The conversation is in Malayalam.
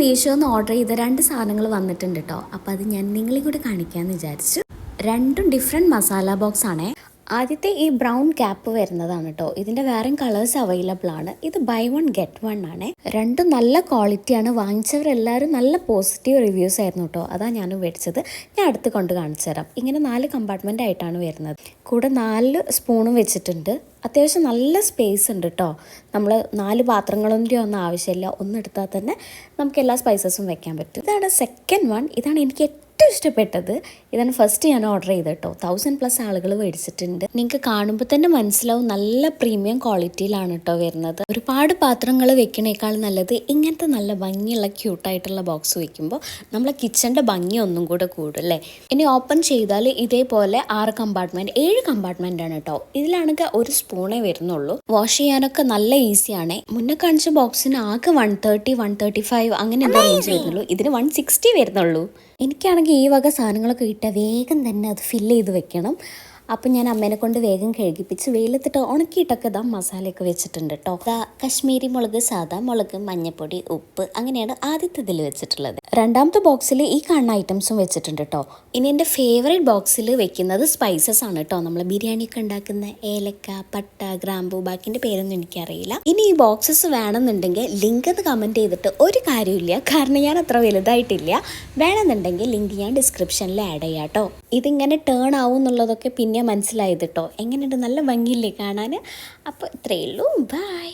മീഷോന്ന് ഓർഡർ ചെയ്ത 2 സാധനങ്ങൾ വന്നിട്ടുണ്ട് കേട്ടോ. അപ്പോൾ അത് ഞാൻ നിങ്ങളെ കൂടെ കാണിക്കാമെന്ന് വിചാരിച്ചു. രണ്ടും ഡിഫറെൻറ്റ് മസാല ബോക്സ് ആണേ. ആദ്യത്തെ ഈ ബ്രൗൺ ക്യാപ്പ് വരുന്നതാണ് കേട്ടോ. ഇതിൻ്റെ വേറെ കളേഴ്സ് അവൈലബിൾ ആണ്. ഇത് ബൈ 1 ഗെറ്റ് 1 ആണ്. രണ്ടും നല്ല ക്വാളിറ്റിയാണ്. വാങ്ങിച്ചവരെല്ലാവരും നല്ല പോസിറ്റീവ് റിവ്യൂസ് ആയിരുന്നു കേട്ടോ. അതാണ് ഞാൻ മേടിച്ചത്. ഞാൻ അടുത്ത് കൊണ്ട് കാണിച്ചു തരാം. ഇങ്ങനെ 4 കമ്പാർട്ട്മെൻ്റ് ആയിട്ടാണ് വരുന്നത്. കൂടെ 4 സ്പൂണും വെച്ചിട്ടുണ്ട്. അത്യാവശ്യം നല്ല സ്പേസ് ഉണ്ട് കേട്ടോ. നമ്മൾ 4 പാത്രങ്ങളൊന്നും ഒന്നും ആവശ്യമില്ല. ഒന്നെടുത്താൽ തന്നെ നമുക്ക് എല്ലാ സ്പൈസസും വെക്കാൻ പറ്റും. ഇതാണ് സെക്കൻഡ് വൺ. ഇതാണ് എനിക്ക് ഏറ്റവും ഇഷ്ടപ്പെട്ടത്. ഇതാണ് ഫസ്റ്റ് ഞാൻ ഓർഡർ ചെയ്തത് കേട്ടോ. 1000+ ആളുകൾ മേടിച്ചിട്ടുണ്ട്. നിങ്ങൾക്ക് കാണുമ്പോൾ തന്നെ മനസ്സിലാവും നല്ല പ്രീമിയം ക്വാളിറ്റിയിലാണ് കേട്ടോ വരുന്നത്. ഒരുപാട് പാത്രങ്ങൾ വെക്കണേക്കാൾ നല്ലത് ഇങ്ങനത്തെ നല്ല ഭംഗിയുള്ള ക്യൂട്ടായിട്ടുള്ള ബോക്സ് വെക്കുമ്പോൾ നമ്മളെ കിച്ചൻ്റെ ഭംഗി ഒന്നും കൂടെ കൂടും അല്ലേ. ഇനി ഓപ്പൺ ചെയ്താൽ ഇതേപോലെ 6 കമ്പാർട്ട്മെൻറ്റ് 7 കമ്പാർട്ട്മെൻ്റ് ആണ് കേട്ടോ. ഇതിലാണെങ്കിൽ 1 സ്പൂണേ വരുന്നുള്ളൂ. വാഷ് ചെയ്യാനൊക്കെ നല്ല ഈസിയാണ്. മുന്നേ കാണിച്ച ബോക്സിന് ആകെ 130, 135 അങ്ങനെ എന്താ റേഞ്ച് വരുന്നുള്ളൂ. ഇതിന് 160 വരുന്നുള്ളൂ. എനിക്കാണെങ്കിൽ ഈ വക സാധനങ്ങളൊക്കെ കിട്ടിയാൽ വേഗം തന്നെ അത് ഫില്ല് ചെയ്ത് വെക്കണം. അപ്പം ഞാൻ അമ്മേനെ കൊണ്ട് വേഗം കഴുകിപ്പിച്ച് വെയിലത്തിട്ട് ഉണക്കിയിട്ടൊക്കെ ഇതാ മസാലയൊക്കെ വെച്ചിട്ടുണ്ട് കേട്ടോ. കശ്മീരി മുളക്, സാദാ മുളക്, മഞ്ഞൾപ്പൊടി, ഉപ്പ് അങ്ങനെയാണ് ആദ്യത്തെ ഇതിൽ വെച്ചിട്ടുള്ളത്. രണ്ടാമത്തെ ബോക്സിൽ ഈ കാണുന്ന ഐറ്റംസും വെച്ചിട്ടുണ്ട് കേട്ടോ. ഇനി എൻ്റെ ഫേവറേറ്റ് ബോക്സിൽ വെക്കുന്നത് സ്പൈസസ് ആണ് കേട്ടോ. നമ്മൾ ബിരിയാണിയൊക്കെ ഉണ്ടാക്കുന്ന ഏലക്ക, പട്ട, ഗ്രാമ്പൂ, ബാക്കിൻ്റെ പേരൊന്നും എനിക്കറിയില്ല. ഇനി ഈ ബോക്സസ് വേണമെന്നുണ്ടെങ്കിൽ ലിങ്ക് എന്ന് കമൻറ്റ് ചെയ്തിട്ട് ഒരു കാര്യമില്ല. കാരണം ഞാൻ അത്ര വലുതായിട്ടില്ല. വേണമെന്നുണ്ടെങ്കിൽ ലിങ്ക് ഞാൻ ഡിസ്ക്രിപ്ഷനിൽ ആഡ് ചെയ്യാം കേട്ടോ. ഇതിങ്ങനെ ടേൺ ആവും എന്നുള്ളതൊക്കെ പിന്നെ മനസ്സിലായത് കേട്ടോ. എങ്ങനെയുണ്ട്, നല്ല ഭംഗിയില്ലേ കാണാൻ. അപ്പോൾ ഇത്രയേ ഉള്ളൂ. ബൈ.